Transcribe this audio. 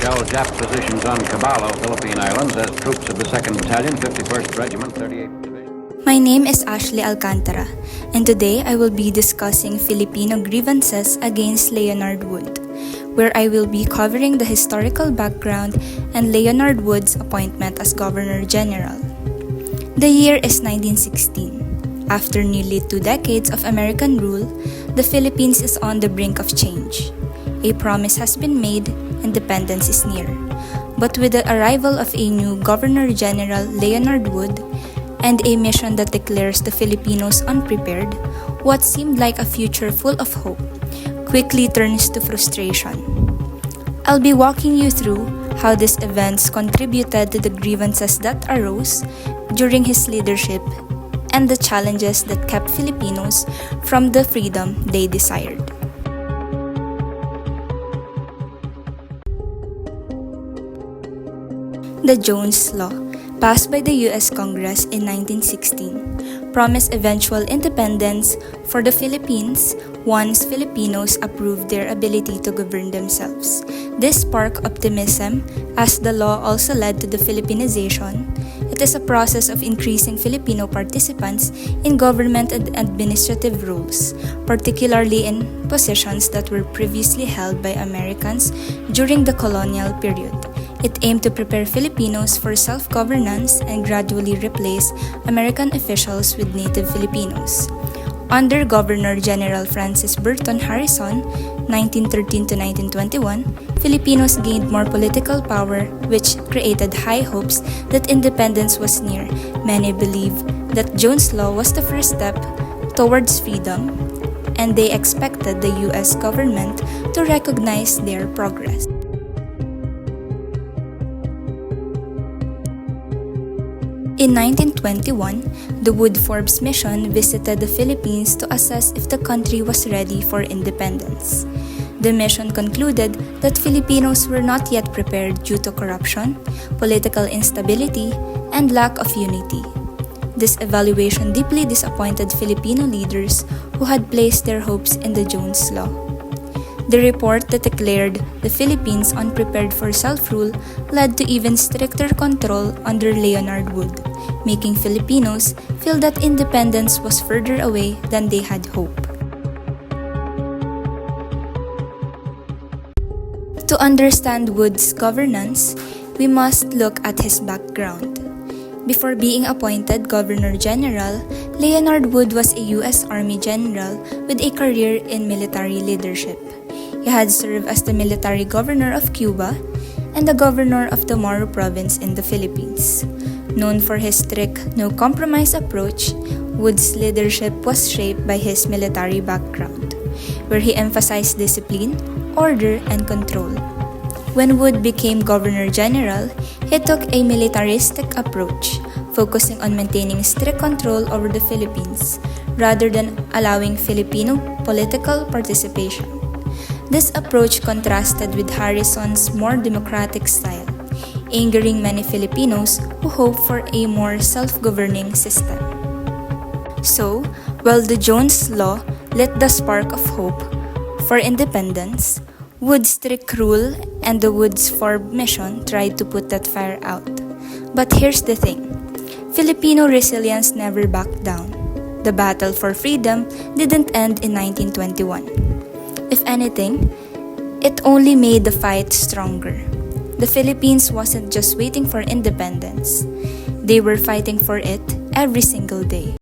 held Jap positions on Caballo, Philippine Islands, as troops of the 2nd Battalion, 51st Regiment, 38th Division. My name is Ashley Alcantara, and today I will be discussing Filipino grievances against Leonard Wood, where I will be covering the historical background and Leonard Wood's appointment as Governor General. The year is 1916. After nearly 2 decades of American rule, the Philippines is on the brink of change. A promise has been made, independence is near. But with the arrival of a new Governor General, Leonard Wood, and a mission that declares the Filipinos unprepared, what seemed like a future full of hope quickly turns to frustration. I'll be walking you through how these events contributed to the grievances that arose during his leadership and the challenges that kept Filipinos from the freedom they desired. The Jones Law, passed by the U.S. Congress in 1916, promised eventual independence for the Philippines once Filipinos approved their ability to govern themselves. This sparked optimism as the law also led to the Filipinization. It is a process of increasing Filipino participants in government and administrative roles, particularly in positions that were previously held by Americans during the colonial period. It aimed to prepare Filipinos for self-governance and gradually replace American officials with native Filipinos. Under Governor General Francis Burton Harrison, 1913 to 1921, Filipinos gained more political power, which created high hopes that independence was near. Many believe that Jones Law was the first step towards freedom, and they expected the U.S. government to recognize their progress. In 1921, the Wood-Forbes mission visited the Philippines to assess if the country was ready for independence. The mission concluded that Filipinos were not yet prepared due to corruption, political instability, and lack of unity. This evaluation deeply disappointed Filipino leaders who had placed their hopes in the Jones Law. The report that declared the Philippines unprepared for self-rule led to even stricter control under Leonard Wood, making Filipinos feel that independence was further away than they had hoped. To understand Wood's governance, we must look at his background. Before being appointed Governor General, Leonard Wood was a U.S. Army general with a career in military leadership. He had served as the military governor of Cuba and the governor of the Moro province in the Philippines. Known for his strict, no-compromise approach, Wood's leadership was shaped by his military background, where he emphasized discipline, order, and control. When Wood became Governor General, he took a militaristic approach, focusing on maintaining strict control over the Philippines rather than allowing Filipino political participation. This approach contrasted with Harrison's more democratic style, angering many Filipinos who hope for a more self-governing system. So, while the Jones Law lit the spark of hope for independence, Wood's strict rule and the Wood-Forbes mission tried to put that fire out. But here's the thing, Filipino resilience never backed down. The battle for freedom didn't end in 1921. If anything, it only made the fight stronger. The Philippines wasn't just waiting for independence. They were fighting for it every single day.